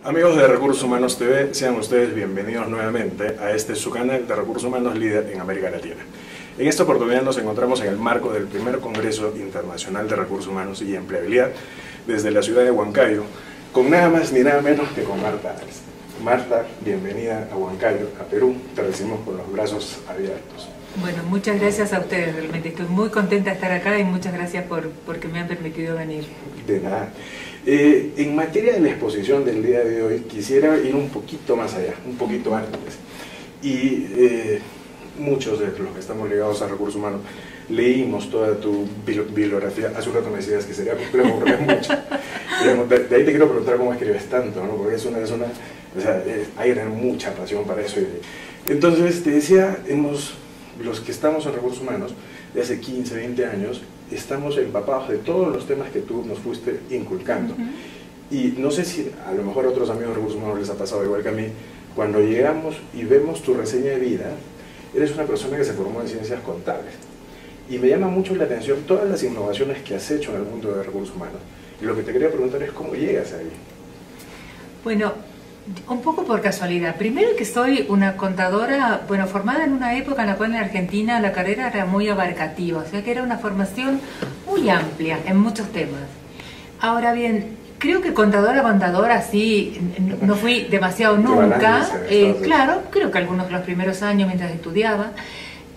Amigos de Recursos Humanos TV, sean ustedes bienvenidos nuevamente a este su canal de Recursos Humanos líder en América Latina. En esta oportunidad nos encontramos en el marco del primer Congreso Internacional de Recursos Humanos y Empleabilidad desde la ciudad de Huancayo, con nada más ni nada menos que con Marta Arias. Marta, bienvenida a Huancayo, a Perú, te recibimos con los brazos abiertos. Bueno, muchas gracias a ustedes, realmente estoy muy contenta de estar acá y muchas gracias porque me han permitido venir. De nada. En materia de la exposición del día de hoy, quisiera ir un poquito más allá, un poquito antes. Y muchos de los que estamos ligados a recursos humanos leímos toda tu bibliografía. Hace un rato me decías que sería complejo porque es mucho. De ahí te quiero preguntar cómo escribes tanto, ¿no? Porque o sea, hay mucha pasión para eso. Entonces, te decía, los que estamos en recursos humanos de hace 15, 20 años, estamos empapados de todos los temas que tú nos fuiste inculcando. Y no sé si a lo mejor a otros amigos de recursos humanos les ha pasado igual que a mí, cuando llegamos y vemos tu reseña de vida, eres una persona que se formó en ciencias contables. Y me llama mucho la atención todas las innovaciones que has hecho en el mundo de recursos humanos. Y lo que te quería preguntar es cómo llegas ahí. Bueno, un poco por casualidad. Primero que soy una contadora, bueno, formada en una época en la cual en Argentina la carrera era muy abarcativa, o sea que era una formación muy amplia en muchos temas. Ahora bien, creo que contadora, sí, no fui demasiado nunca, claro, creo que algunos de los primeros años mientras estudiaba,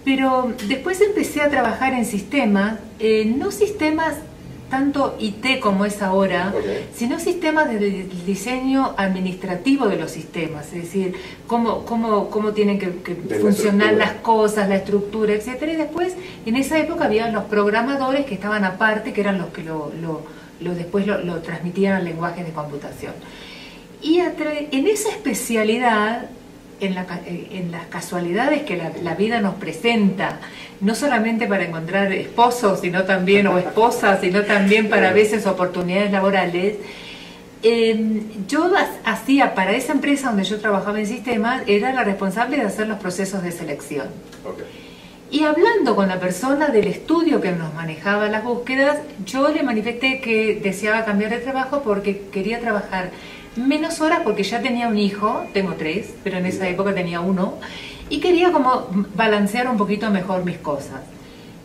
pero después empecé a trabajar en sistemas, no sistemas tanto IT como es ahora, sino sistemas de diseño administrativo de los sistemas, es decir, cómo tienen que funcionar las cosas, la estructura, etcétera. Y después, en esa época, había los programadores que estaban aparte, que eran los que después lo transmitían al lenguaje de computación. Y en esa especialidad, en las casualidades que la vida nos presenta, no solamente para encontrar esposos, sino también, o esposas, sino también para a veces oportunidades laborales, yo hacía para esa empresa donde yo trabajaba en sistemas, era la responsable de hacer los procesos de selección. Y hablando con la persona del estudio que nos manejaba las búsquedas, yo le manifesté que deseaba cambiar de trabajo porque quería trabajar menos horas porque ya tenía un hijo, tengo 3, pero en esa época tenía 1, y quería como balancear un poquito mejor mis cosas.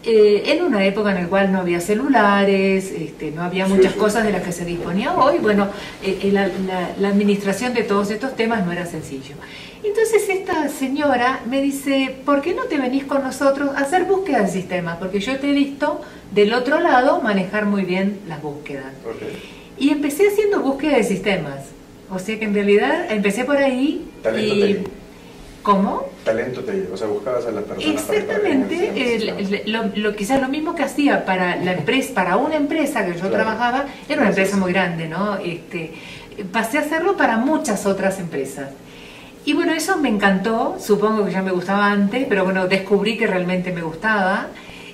En una época en la cual no había celulares, no había muchas cosas de las que se disponía hoy, bueno, la administración de todos estos temas no era sencillo. Entonces esta señora me dice, ¿por qué no te venís con nosotros a hacer búsqueda de sistemas? Porque yo te he visto del otro lado manejar muy bien las búsquedas. Y empecé haciendo búsqueda de sistemas. O sea que en realidad empecé por ahí. Talento te llevo. ¿Cómo? Talento te llevo. O sea, buscabas a las personas. Exactamente. Quizás lo mismo que hacía para la empresa, para una empresa que yo trabajaba, era una empresa muy grande, ¿no? Pasé a hacerlo para muchas otras empresas. Y bueno, eso me encantó. Supongo que ya me gustaba antes, pero bueno, descubrí que realmente me gustaba.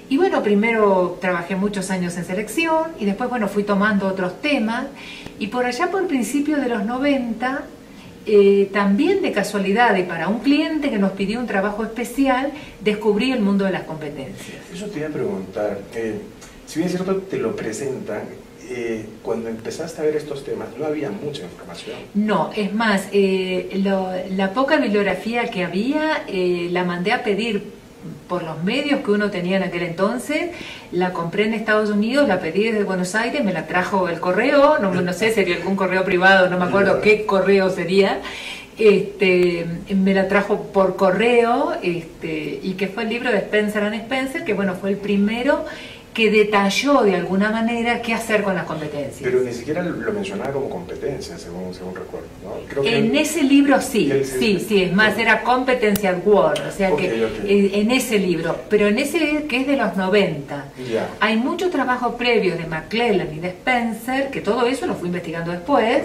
Y bueno, primero trabajé muchos años en selección y después, bueno, fui tomando otros temas. Y por allá, por principios de los 90, también de casualidad y para un cliente que nos pidió un trabajo especial, descubrí el mundo de las competencias. Eso te iba a preguntar. Si bien es cierto, te lo presentan, cuando empezaste a ver estos temas, no había mucha información. No, es más, la poca bibliografía que había, la mandé a pedir por los medios que uno tenía en aquel entonces, la compré en Estados Unidos, la pedí desde Buenos Aires, me la trajo el correo, no sé, sería algún correo privado, no me acuerdo qué correo sería, me la trajo por correo, y que fue el libro de Spencer and Spencer, que bueno, fue el primero que detalló de alguna manera qué hacer con las competencias. Pero ni siquiera lo mencionaba como competencia, según recuerdo, ¿no? Creo que en ese libro sí, es más, era Competency at Work, o sea en ese libro, pero en ese que es de los 90. Hay mucho trabajo previo de McClellan y de Spencer, que todo eso lo fui investigando después,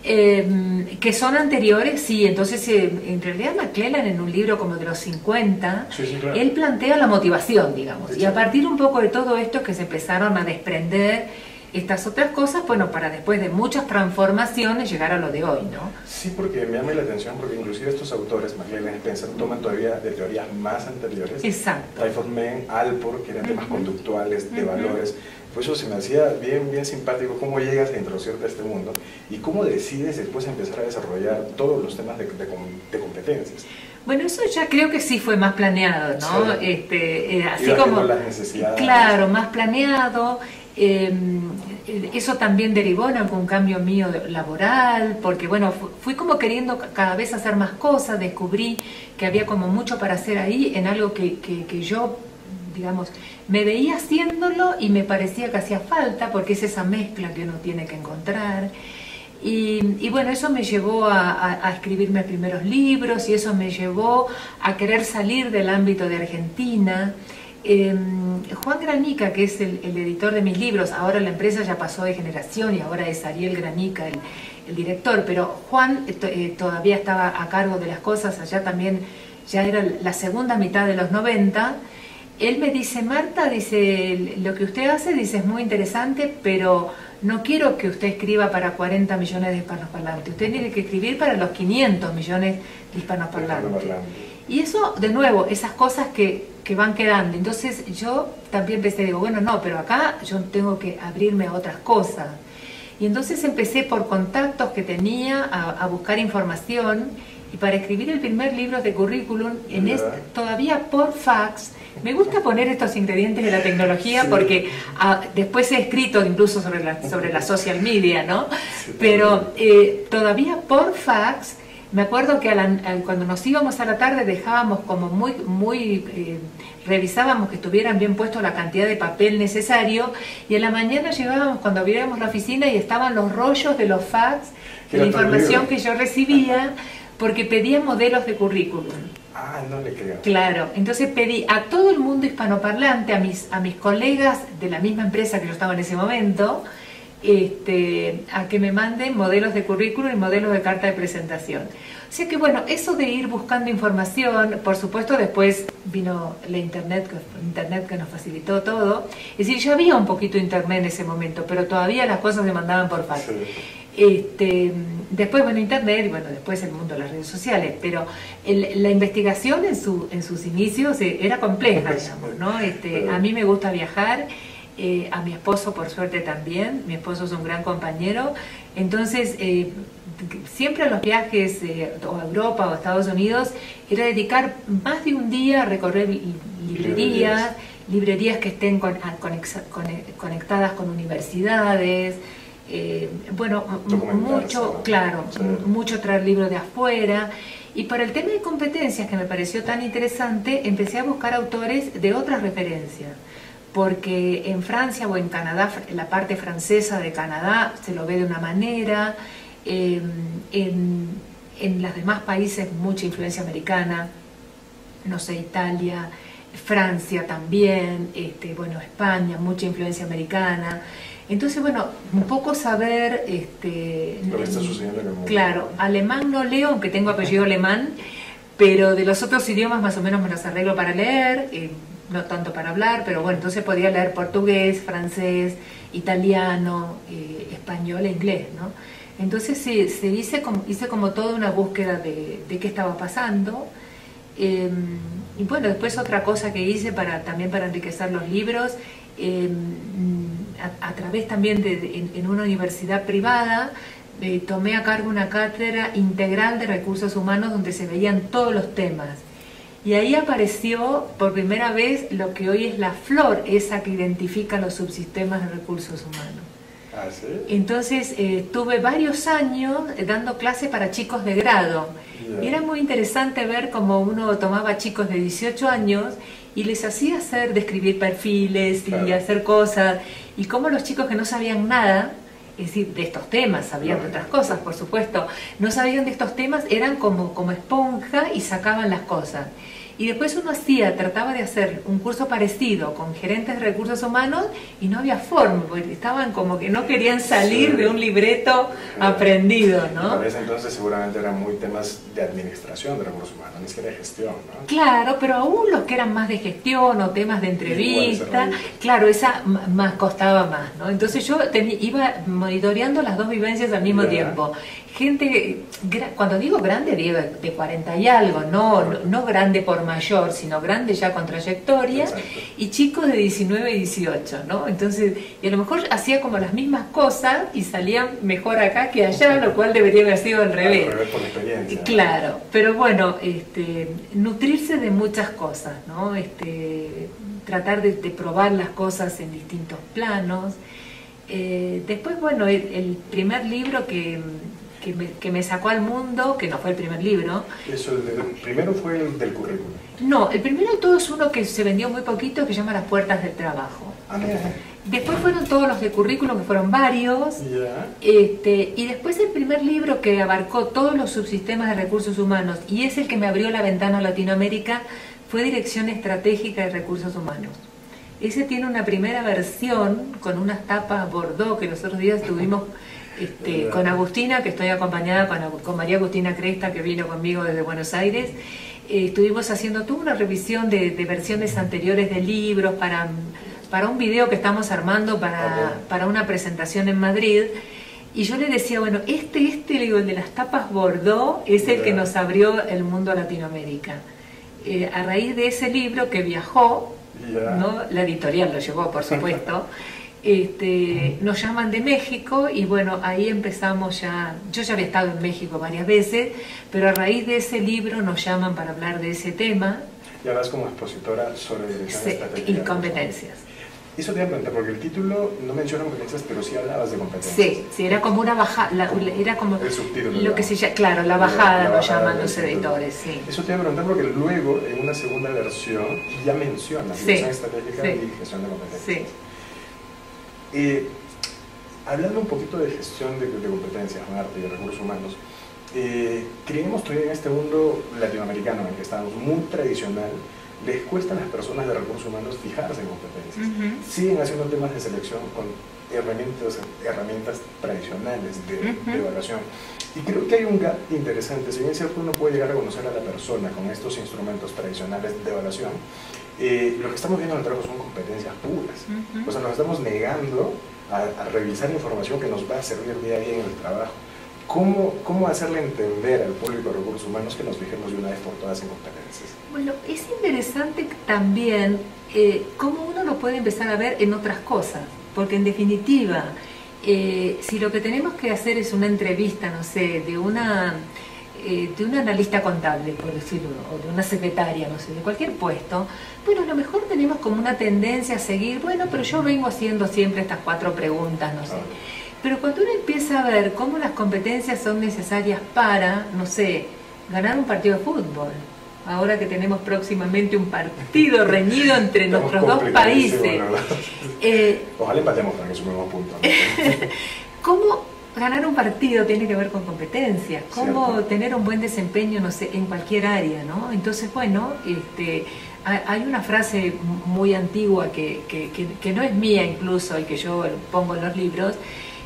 que son anteriores, sí. Entonces en realidad McClellan, en un libro como de los 50, claro, él plantea la motivación, digamos, y a partir un poco de todo esto que se empezaron a desprender estas otras cosas, bueno, para después de muchas transformaciones llegar a lo de hoy, ¿no? Sí, porque me llama la atención, porque inclusive estos autores, McClellan y Spencer, toman todavía de teorías más anteriores. Exacto. Rayford Mann, Alport, que eran temas conductuales, de valores, Pues eso se me hacía bien simpático, cómo llegas a introducirte a este mundo y cómo decides después empezar a desarrollar todos los temas de competencias. Bueno, eso ya creo que sí fue más planeado, ¿no? Sí. Así como las necesidades. Claro, más planeado. Eso también derivó en algún cambio mío laboral, porque bueno, fui como queriendo cada vez hacer más cosas, descubrí que había como mucho para hacer ahí en algo que yo, digamos, me veía haciéndolo y me parecía que hacía falta, porque es esa mezcla que uno tiene que encontrar. Y bueno, eso me llevó a escribir mis primeros libros y eso me llevó a querer salir del ámbito de Argentina. Juan Granica, que es el editor de mis libros, ahora la empresa ya pasó de generación y ahora es Ariel Granica el director, pero Juan todavía estaba a cargo de las cosas, allá también ya era la segunda mitad de los 90. Él me dice, Marta, dice, lo que usted hace, dice, es muy interesante, pero no quiero que usted escriba para 40 millones de hispanoparlantes, usted tiene que escribir para los 500 millones de hispanoparlantes. Y eso, de nuevo, esas cosas que van quedando. Entonces yo también empecé, digo, bueno, no, pero acá yo tengo que abrirme a otras cosas. Y entonces empecé por contactos que tenía a buscar información, y para escribir el primer libro de currículum, todavía por fax. Me gusta poner estos ingredientes de la tecnología, sí, porque después he escrito incluso sobre la social media, ¿no? Sí, pero todavía por fax. Me acuerdo que cuando nos íbamos a la tarde dejábamos como revisábamos que estuvieran bien puestos la cantidad de papel necesario, y a la mañana llegábamos cuando abriéramos la oficina y estaban los rollos de los fax, de la información que yo recibía, porque pedía modelos de currículum. Ah, no le creo. Claro, entonces pedí a todo el mundo hispanoparlante, a mis colegas de la misma empresa que yo estaba en ese momento, a que me manden modelos de currículum y modelos de carta de presentación. O sea que bueno, eso de ir buscando información, por supuesto después vino la internet que nos facilitó todo. Es decir, ya había un poquito de internet en ese momento, pero todavía las cosas se mandaban por fax. Sí. Después, bueno, internet y bueno, después el mundo de las redes sociales, pero la investigación en sus inicios era compleja, digamos, ¿no? A mí me gusta viajar. A mi esposo por suerte también, mi esposo es un gran compañero, entonces siempre a los viajes o a Europa o a Estados Unidos era dedicar más de un día a recorrer librerías que estén conectadas con universidades, bueno, mucho, claro, sí, mucho traer libros de afuera. Y para el tema de competencias, que me pareció tan interesante, empecé a buscar autores de otras referencias, porque en Francia o en Canadá, la parte francesa de Canadá se lo ve de una manera, en los demás países mucha influencia americana, no sé, Italia, Francia también, bueno, España, mucha influencia americana. Entonces, bueno, un poco saber... lo que está sucediendo en el mundo. Claro, alemán no leo, aunque tengo apellido alemán, pero de los otros idiomas más o menos me los arreglo para leer, no tanto para hablar, pero bueno, entonces podía leer portugués, francés, italiano, español e inglés, ¿no? Entonces sí, hice como toda una búsqueda de qué estaba pasando. Y bueno, después otra cosa que hice también para enriquecer los libros, a través también en una universidad privada, tomé a cargo una cátedra integral de recursos humanos donde se veían todos los temas. Y ahí apareció por primera vez lo que hoy es la FLOR, esa que identifica los subsistemas de recursos humanos. ¿Ah, sí? Entonces tuve varios años dando clases para chicos de grado. Yeah. Y era muy interesante ver cómo uno tomaba chicos de 18 años y les hacía describir perfiles, claro, y hacer cosas, y cómo los chicos que no sabían nada, es decir, de estos temas, sabían de otras cosas, por supuesto, no sabían de estos temas, eran como esponja y sacaban las cosas. Y después uno trataba de hacer un curso parecido con gerentes de recursos humanos y no había forma, porque estaban como que no querían salir, sí, de un libreto aprendido, ¿no? Para ese entonces seguramente eran muy temas de administración de recursos humanos, ni siquiera de gestión, ¿no? Claro, pero aún los que eran más de gestión o temas de entrevista, claro, esa más costaba más, ¿no? Entonces yo iba monitoreando las dos vivencias al mismo tiempo. gente, cuando digo grande, digo de 40 y algo, no grande por mayor, sino grande ya con trayectoria, Exacto. y chicos de 19 y 18, ¿no? Entonces, y a lo mejor hacía como las mismas cosas y salían mejor acá que allá, lo cual debería haber sido al revés. Al revés por la experiencia. Claro, pero bueno, nutrirse de muchas cosas, ¿no? Tratar de probar las cosas en distintos planos. Después, bueno, el primer libro que me sacó al mundo, que no fue el primer libro. Eso, el primero fue el del currículum. No, el primero de todo es uno que se vendió muy poquito, que se llama Las Puertas del Trabajo. Ah, mira. Después fueron todos los de currículum, que fueron varios. Ya. Y después el primer libro que abarcó todos los subsistemas de recursos humanos, y es el que me abrió la ventana a Latinoamérica, fue Dirección Estratégica de Recursos Humanos. Ese tiene una primera versión con unas tapas Bordeaux que los otros días tuvimos con Agustina, que estoy acompañada con María Agustina Cresta, que vino conmigo desde Buenos Aires. Estuvimos haciendo toda una revisión de versiones anteriores de libros para un video que estamos armando para una presentación en Madrid. Y yo le decía, bueno, le digo, el de las tapas Bordeaux es el que nos abrió el mundo a Latinoamérica. A raíz de ese libro que viajó, ¿no? La editorial lo llevó, por supuesto, nos llaman de México y bueno, ahí empezamos ya. Yo ya había estado en México varias veces, pero a raíz de ese libro nos llaman para hablar de ese tema. Y hablas como expositora sobre dirección estratégica. Y competencias. Eso te iba a preguntar, porque el título no menciona competencias, pero sí hablabas de competencias. Sí, era como una bajada, era como el subtítulo. Lo que se llama, claro, la bajada lo llaman los editores, sí. Eso te iba a preguntar porque luego, en una segunda versión, ya menciona dirección estratégica y gestión de competencias. Sí. Hablando un poquito de gestión de competencias, Marta, y de recursos humanos, creemos todavía en este mundo latinoamericano en el que estamos muy tradicional, les cuesta a las personas de recursos humanos fijarse en competencias. Siguen haciendo temas de selección con herramientas tradicionales de evaluación. Y creo que hay un gap interesante. Si bien es cierto, uno puede llegar a conocer a la persona con estos instrumentos tradicionales de evaluación, lo que estamos viendo en el trabajo son competencias puras. O sea, nos estamos negando a revisar información que nos va a servir día a día en el trabajo. ¿Cómo hacerle entender al público de recursos humanos que nos fijemos de una vez por todas en competencias? Bueno, es interesante también cómo uno lo puede empezar a ver en otras cosas, porque en definitiva, si lo que tenemos que hacer es una entrevista, no sé, de un analista contable, por decirlo, o de una secretaria, no sé, de cualquier puesto, bueno, a lo mejor tenemos como una tendencia a seguir, bueno, pero yo vengo haciendo siempre estas 4 preguntas, no sé. Pero cuando uno empieza a ver cómo las competencias son necesarias para, no sé, ganar un partido de fútbol, ahora que tenemos próximamente un partido reñido entre nuestros 2 países. Ojalá empatemos para que sumemos puntos, ¿no? ¿Cómo ganar un partido tiene que ver con competencias? ¿Cómo Cierto. tener un buen desempeño, no sé, en cualquier área, ¿no? Entonces, bueno, hay una frase muy antigua que no es mía incluso y que yo pongo en los libros,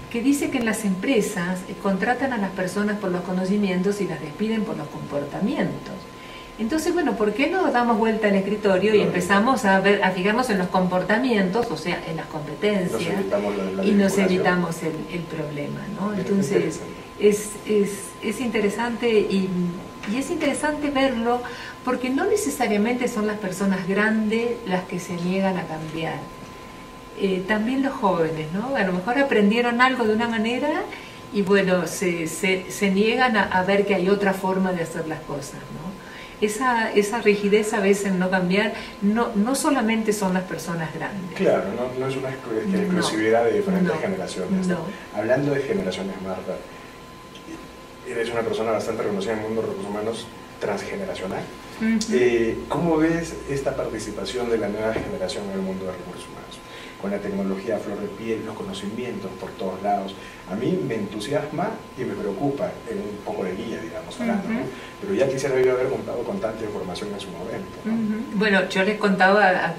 que dice que en las empresas contratan a las personas por los conocimientos y las despiden por los comportamientos. Entonces, bueno, ¿por qué no damos vuelta al escritorio y empezamos a fijarnos en los comportamientos, o sea, en las competencias, y nos evitamos el problema, ¿no? Entonces, es interesante y es interesante verlo porque no necesariamente son las personas grandes las que se niegan a cambiar. También los jóvenes, ¿no? A lo mejor aprendieron algo de una manera y bueno, se niegan a ver que hay otra forma de hacer las cosas, ¿no? Esa rigidez a veces en no cambiar, no solamente son las personas grandes. Claro, no es una exclusividad de diferentes generaciones. No. Hablando de generaciones, Marta, eres una persona bastante reconocida en el mundo de recursos humanos transgeneracional. ¿Cómo ves esta participación de la nueva generación en el mundo de recursos humanos? Con la tecnología a flor de piel, los conocimientos por todos lados. A mí me entusiasma y me preocupa en un poco de guía, digamos, hablando, ¿no? Pero ya quisiera yo haber contado con tanta información en su momento, ¿no? Bueno, yo les contaba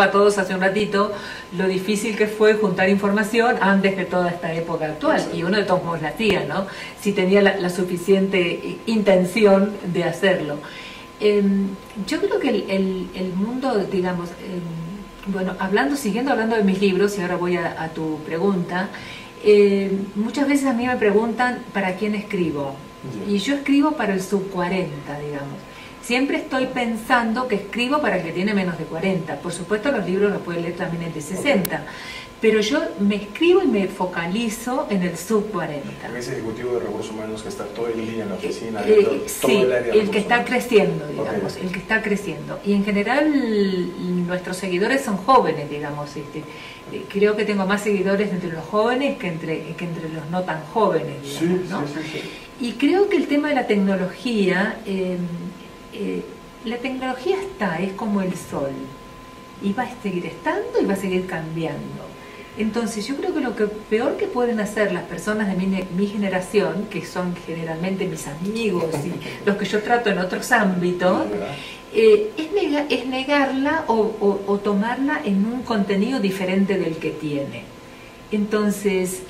a todos hace un ratito lo difícil que fue juntar información antes de toda esta época actual. Sí. Y uno de todos modos la hacía, ¿no? Si tenía la suficiente intención de hacerlo. Yo creo que el mundo, digamos, bueno, siguiendo hablando de mis libros, y ahora voy a tu pregunta, Muchas veces a mí me preguntan para quién escribo. Yeah. Y yo escribo para el sub 40, digamos. Siempre estoy pensando que escribo para el que tiene menos de 40. Por supuesto, los libros los puede leer también el de 60. Okay. Pero yo me escribo y me focalizo en el sub 40. Ese ejecutivo de recursos humanos que está todo el día en la oficina, todo el área el que está creciendo, digamos, okay. El que está creciendo. Y en general nuestros seguidores son jóvenes, digamos. Creo que tengo más seguidores entre los jóvenes que entre los no tan jóvenes, digamos, sí, ¿no? Sí. Y creo que el tema de la tecnología está, es como el sol. Y va a seguir estando y va a seguir cambiando. Entonces yo creo que lo que peor que pueden hacer las personas de mi generación, que son generalmente mis amigos y los que yo trato en otros ámbitos, es negarla o tomarla en un contenido diferente del que tiene. Entonces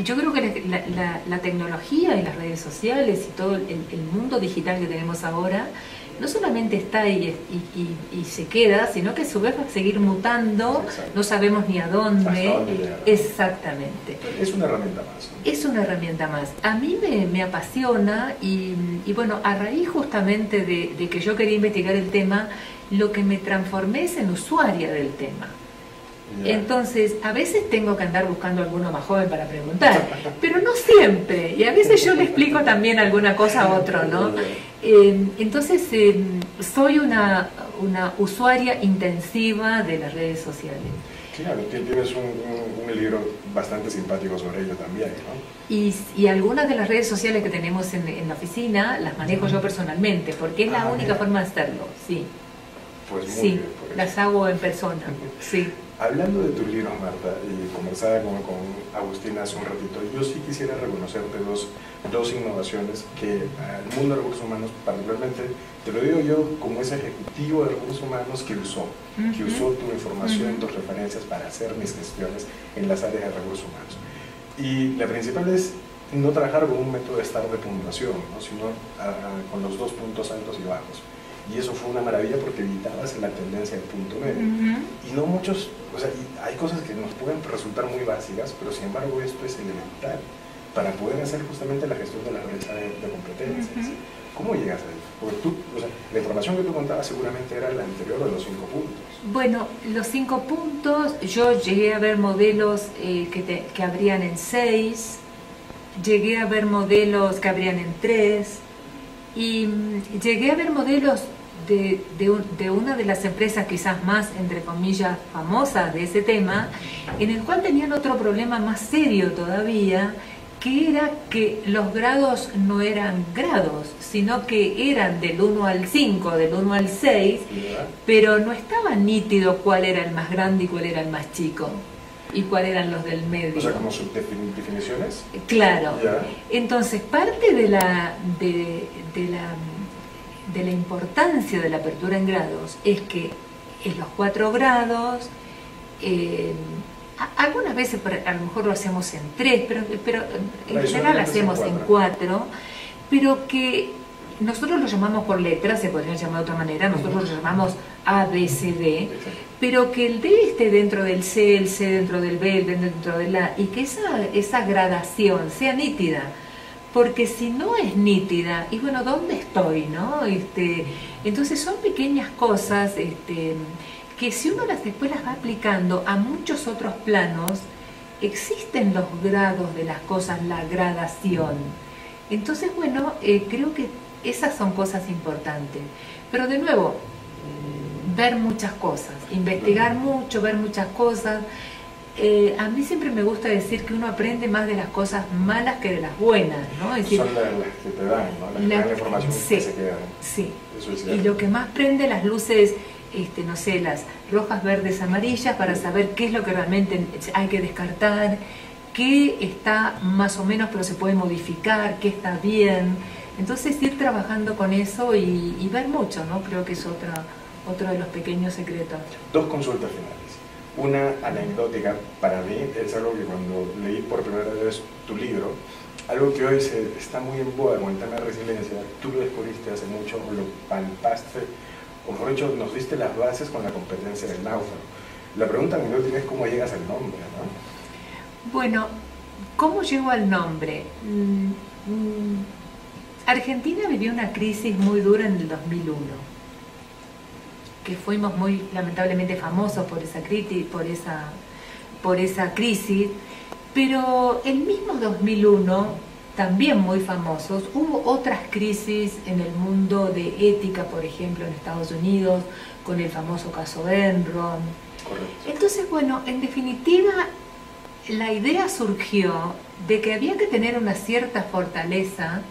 yo creo que la tecnología y las redes sociales y todo el mundo digital que tenemos ahora no solamente está ahí y se queda, sino que a su vez va a seguir mutando. Exacto. No sabemos ni a dónde. Exactamente. Es una herramienta más, ¿no? Es una herramienta más. A mí me apasiona y bueno, a raíz justamente de que yo quería investigar el tema, lo que me transformé es en usuaria del tema. Yeah. Entonces, a veces tengo que andar buscando a alguno más joven para preguntar, pero no siempre, y a veces yo le explico también alguna cosa a otro, ¿no? Entonces, soy una usuaria intensiva de las redes sociales. Claro, tienes un libro bastante simpático sobre ello también, ¿no? Y algunas de las redes sociales que tenemos en la oficina las manejo yo personalmente, porque es la única forma de hacerlo, sí. Pues muy sí, bien, las hago en persona, sí. Hablando de tus libros, Marta, y conversaba con Agustina hace un ratito, yo sí quisiera reconocerte dos innovaciones que al mundo de recursos humanos, particularmente, te lo digo yo como ese ejecutivo de recursos humanos que usó tu información, tus referencias para hacer mis gestiones en las áreas de recursos humanos. Y la principal es no trabajar con un método de estar de puntuación, ¿no? Sino con los 2 puntos altos y bajos. Y eso fue una maravilla porque evitabas la tendencia del punto medio. Y no muchos, o sea, hay cosas que nos pueden resultar muy básicas, pero sin embargo esto es elemental para poder hacer justamente la gestión de la brecha de competencias. ¿Cómo llegas a eso? Porque tú, o sea, la información que tú contabas seguramente era la anterior de los 5 puntos. Bueno, los 5 puntos, yo llegué a ver modelos que abrían en 6, llegué a ver modelos que abrían en 3, y llegué a ver modelos de una de las empresas quizás más, entre comillas, famosas de ese tema, en el cual tenían otro problema más serio todavía, que era que los grados no eran grados, sino que eran del 1 al 5, del 1 al 6, pero no estaba nítido cuál era el más grande y cuál era el más chico, y cuáles eran los del medio. O sea, como subdefiniciones. Claro. Entonces, parte de la importancia de la apertura en grados es que en los 4 grados, algunas veces a lo mejor lo hacemos en 3, pero en general hacemos en 4, pero que nosotros lo llamamos por letras, se podrían llamar de otra manera, nosotros lo llamamos A, B, C, D, pero que el D esté dentro del C, el C dentro del B, el B dentro del A, y que esa gradación sea nítida. Porque si no es nítida, y bueno, ¿dónde estoy, no? Entonces son pequeñas cosas que si uno después las va aplicando a muchos otros planos, existen los grados de las cosas, la gradación. Entonces, bueno, creo que esas son cosas importantes. Pero de nuevo, ver muchas cosas, investigar mucho, ver muchas cosas. A mí siempre me gusta decir que uno aprende más de las cosas malas que de las buenas, ¿no? Es decir, son las que te dan, ¿no? Las que te dan la información que se queda. Sí, y lo que más prende las luces, no sé, las rojas, verdes, amarillas, para saber qué es lo que realmente hay que descartar, qué está más o menos pero se puede modificar, qué está bien. Entonces ir trabajando con eso y ver mucho, ¿no? Creo que es otro de los pequeños secretos. 2 consultas finales. Una anecdótica para mí es algo que cuando leí por primera vez tu libro, algo que hoy está muy en boga con el tema de resiliencia, tú lo descubriste hace mucho, o lo palpaste, o mejor dicho, nos diste las bases con la competencia del náufrago. La pregunta anecdótica es cómo llegas al nombre, ¿no? Bueno, ¿Cómo llegó al nombre? Argentina vivió una crisis muy dura en el 2001, que fuimos muy lamentablemente famosos por esa crisis, pero el mismo 2001, también muy famosos, hubo otras crisis en el mundo de ética, por ejemplo en Estados Unidos, con el famoso caso Enron. Correcto. Entonces, bueno, en definitiva, la idea surgió de que había que tener una cierta fortaleza.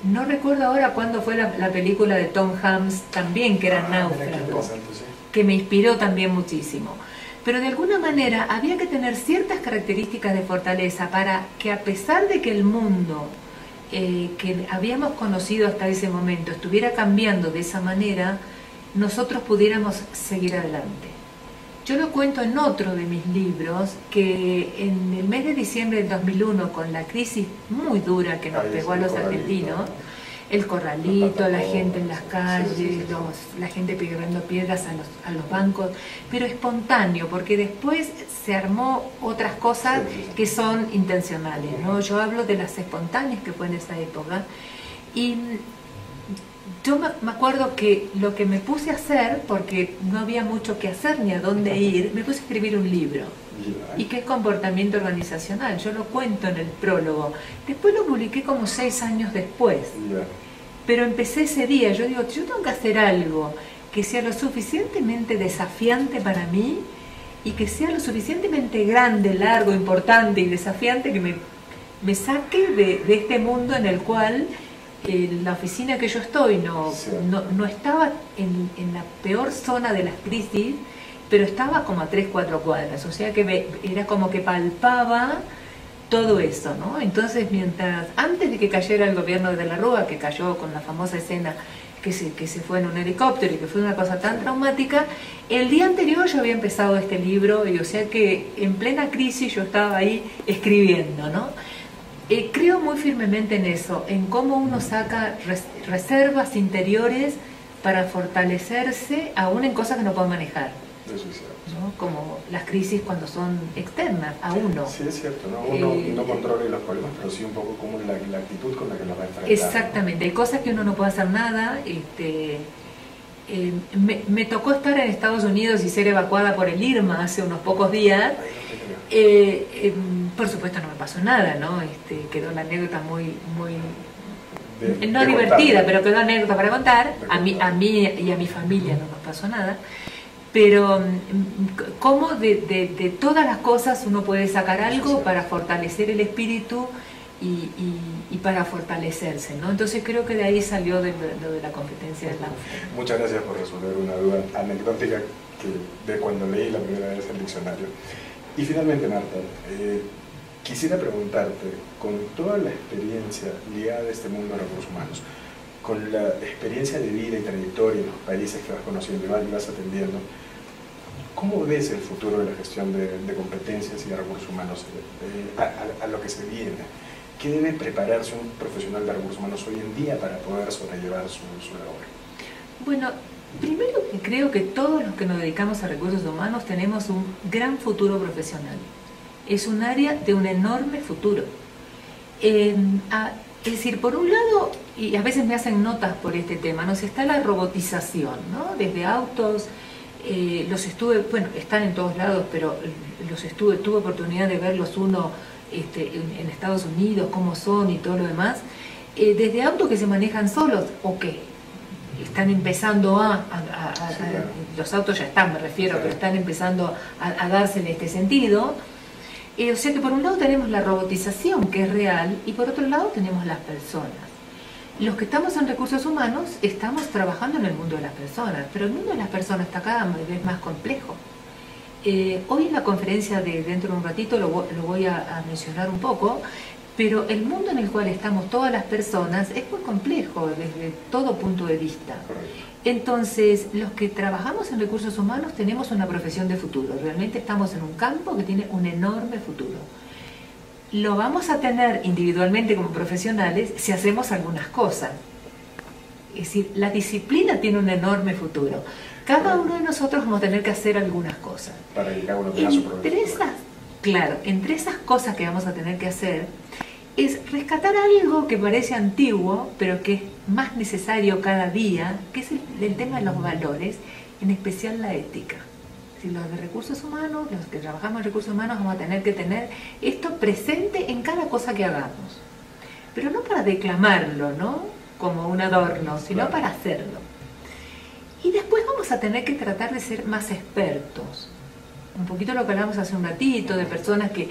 No recuerdo ahora cuándo fue la película de Tom Hanks también, que era Náufrago, sí, que me inspiró también muchísimo. Pero de alguna manera había que tener ciertas características de fortaleza para que, a pesar de que el mundo que habíamos conocido hasta ese momento estuviera cambiando de esa manera, nosotros pudiéramos seguir adelante. Yo lo cuento en otro de mis libros, que en el mes de diciembre del 2001, con la crisis muy dura que nos pegó a los argentinos, el corralito, la gente en las calles, la gente pegando piedras a los bancos, pero espontáneo, porque después se armó otras cosas que son intencionales, ¿no? Yo hablo de las espontáneas que fue en esa época, y yo me acuerdo que lo que me puse a hacer, porque no había mucho que hacer ni a dónde ir, me puse a escribir un libro. ¿Y qué es comportamiento organizacional? Yo lo cuento en el prólogo. Después lo publiqué como 6 años después. Pero empecé ese día. Yo digo, yo tengo que hacer algo que sea lo suficientemente desafiante para mí y que sea lo suficientemente grande, largo, importante y desafiante que me saque de este mundo en el cual la oficina que yo estoy no estaba en la peor zona de las crisis, pero estaba como a 3-4 cuadras, o sea que era como que palpaba todo eso, ¿no? Entonces, antes de que cayera el gobierno de la Rúa, que cayó con la famosa escena que se fue en un helicóptero y que fue una cosa tan traumática, el día anterior yo había empezado este libro, y o sea que en plena crisis yo estaba ahí escribiendo, ¿no? Creo muy firmemente en eso, en cómo uno saca reservas interiores para fortalecerse aún en cosas que no puede manejar, ¿no? Como las crisis cuando son externas a uno. Sí, es cierto, ¿no? Uno no controla los problemas, pero sí un poco como la actitud con la que los va a enfrentar. Exactamente, hay cosas que uno no puede hacer nada. Me tocó estar en Estados Unidos y ser evacuada por el Irma hace unos pocos días. Por supuesto no me pasó nada, ¿no? Quedó la anécdota muy no divertida, pero quedó anécdota para contar. A mí y a mi familia no nos pasó nada. Pero cómo de todas las cosas uno puede sacar algo para fortalecer el espíritu y para fortalecerse, ¿no? Entonces creo que de ahí salió lo de la competencia del náufrago. Muchas gracias por resolver una duda anecdótica de cuando leí la primera vez el diccionario. Y finalmente, Marta, quisiera preguntarte, con toda la experiencia ligada a este mundo de recursos humanos, con la experiencia de vida y trayectoria en los países que vas conociendo y vas atendiendo, ¿cómo ves el futuro de la gestión de competencias y de recursos humanos a lo que se viene? ¿Qué debe prepararse un profesional de recursos humanos hoy en día para poder sobrellevar su labor? Bueno, primero que creo que todos los que nos dedicamos a recursos humanos tenemos un gran futuro profesional. Es un área de un enorme futuro. Es decir, por un lado, y a veces me hacen notas por este tema, ¿no? Está la robotización, ¿no? Desde autos, están en todos lados, pero tuve oportunidad de verlos en Estados Unidos, cómo son y todo lo demás, desde autos que se manejan solos, o que están empezando los autos ya están, me refiero, pero están empezando a darse en este sentido. O sea que por un lado tenemos la robotización, que es real, y por otro lado tenemos las personas. Los que estamos en recursos humanos estamos trabajando en el mundo de las personas, pero el mundo de las personas está cada vez más complejo. Hoy en la conferencia de dentro de un ratito lo voy a mencionar un poco, pero el mundo en el cual estamos todas las personas es muy complejo desde todo punto de vista. Entonces, los que trabajamos en recursos humanos tenemos una profesión de futuro, realmente estamos en un campo que tiene un enorme futuro. Lo vamos a tener individualmente como profesionales si hacemos algunas cosas. Es decir, la disciplina tiene un enorme futuro. Cada uno de nosotros vamos a tener que hacer algunas cosas. Para que cada uno tenga su profesión. Claro, entre esas cosas que vamos a tener que hacer es rescatar algo que parece antiguo, pero que es más necesario cada día, que es el tema de los valores, en especial la ética. Si los de recursos humanos, los que trabajamos en recursos humanos, vamos a tener que tener esto presente en cada cosa que hagamos. Pero no para declamarlo, ¿no?, como un adorno, sino para hacerlo. Y después vamos a tener que tratar de ser más expertos. Un poquito lo que hablamos hace un ratito, de personas que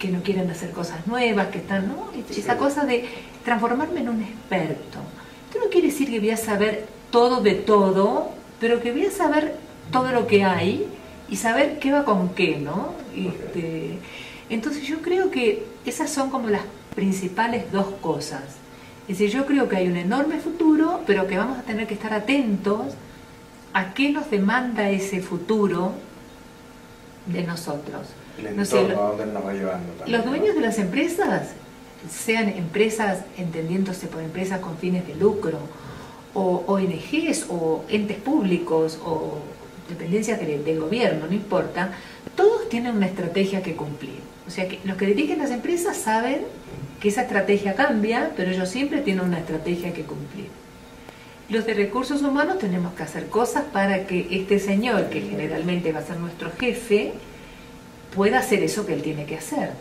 no quieren hacer cosas nuevas, que están, ¿no? Esa cosa de transformarme en un experto. Esto no quiere decir que voy a saber todo de todo, pero que voy a saber todo lo que hay y saber qué va con qué, ¿no? Entonces yo creo que esas son como las principales dos cosas. Es decir, yo creo que hay un enorme futuro, pero que vamos a tener que estar atentos a qué nos demanda ese futuro de nosotros. El entorno, a dónde nos va llevando también, los dueños de las empresas, sean empresas entendiéndose por empresas con fines de lucro, o ONGs, o entes públicos, o dependencias del gobierno, no importa, todos tienen una estrategia que cumplir. O sea que los que dirigen las empresas saben que esa estrategia cambia, pero ellos siempre tienen una estrategia que cumplir. Los de recursos humanos tenemos que hacer cosas para que este señor, que generalmente va a ser nuestro jefe, pueda hacer eso que él tiene que hacer.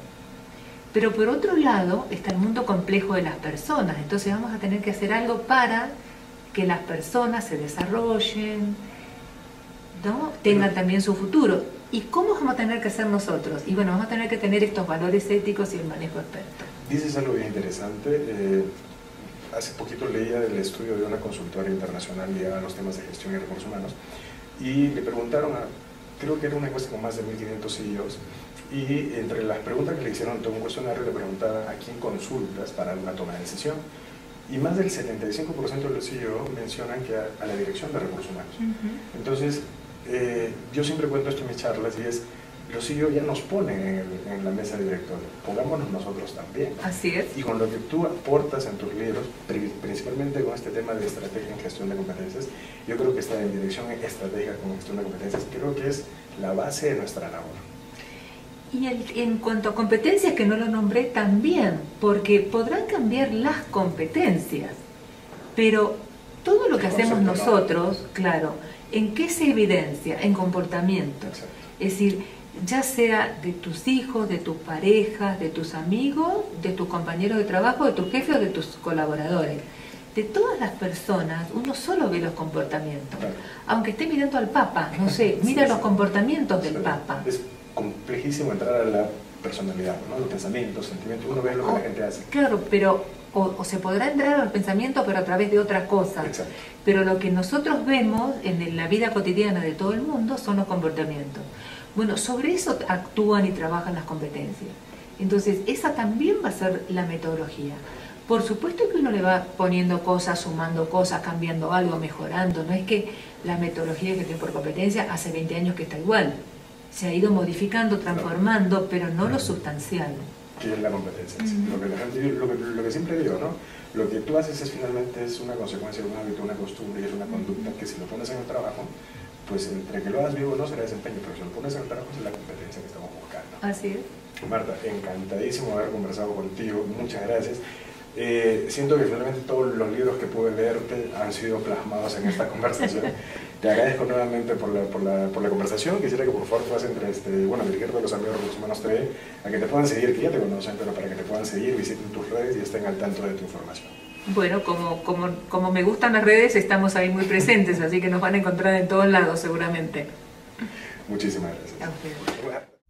Pero por otro lado está el mundo complejo de las personas, entonces vamos a tener que hacer algo para que las personas se desarrollen, ¿no?, tengan también su futuro. ¿Y cómo vamos a tener que hacer nosotros? Y bueno, vamos a tener que tener estos valores éticos y el manejo experto. Dices algo bien interesante. Hace poquito leía del estudio de una consultora internacional ligada a los temas de gestión y recursos humanos, y le preguntaron, creo que era una encuesta con más de 1.500 CEOs, y entre las preguntas que le hicieron, todo un cuestionario, le preguntaban a quién consultas para una toma de decisión, y más del 75% de los CEOs mencionan que a la dirección de recursos humanos. Entonces, yo siempre cuento esto en mis charlas, y es, los CEOs ya nos ponen en la mesa de directorio, pongámonos nosotros también. Así es. Y con lo que tú aportas en tus libros, principalmente con este tema de estrategia en gestión de competencias, yo creo que está en dirección estratégica con gestión de competencias, creo que es la base de nuestra labor. Y en cuanto a competencias, que no lo nombré también, porque podrán cambiar las competencias, pero todo lo que hacemos nosotros, claro, ¿en qué se evidencia? En comportamientos. Exacto. Es decir, ya sea de tus hijos, de tus parejas, de tus amigos, de tus compañeros de trabajo, de tus jefes o de tus colaboradores. De todas las personas, uno solo ve los comportamientos. Claro. Aunque esté mirando al Papa, no sé, mira los comportamientos del Papa. Es complejísimo entrar a la personalidad, ¿no?, los pensamientos, sentimientos, uno ve lo que la gente hace. Claro, pero o se podrá entrar a los pensamientos, pero a través de otras cosas. Exacto. Pero lo que nosotros vemos en la vida cotidiana de todo el mundo son los comportamientos. Bueno, sobre eso actúan y trabajan las competencias. Entonces, esa también va a ser la metodología. Por supuesto que uno le va poniendo cosas, sumando cosas, cambiando algo, mejorando. No es que la metodología que tiene por competencia hace 20 años que está igual. Se ha ido modificando, transformando, pero no lo sustancial. ¿Qué es la competencia? Lo que siempre digo, ¿no? Lo que tú haces finalmente es una consecuencia de un hábito, una costumbre, y es una conducta que si lo pones en el trabajo, pues entre que lo hagas vivo no será desempeño, pero si lo pones en el trabajo es la competencia que estamos buscando. Así es. Marta, encantadísimo haber conversado contigo, muchas gracias. Siento que finalmente todos los libros que pude leerte han sido plasmados en esta conversación. Te agradezco nuevamente por la conversación. Quisiera que por favor puedas dirigirte a los amigos de Recursos Humanos TV, a que te puedan seguir, que ya te conocen, pero para que te puedan seguir, visiten tus redes y estén al tanto de tu información. Bueno, como me gustan las redes, estamos ahí muy presentes, así que nos van a encontrar en todos lados seguramente. Muchísimas gracias. A ustedes.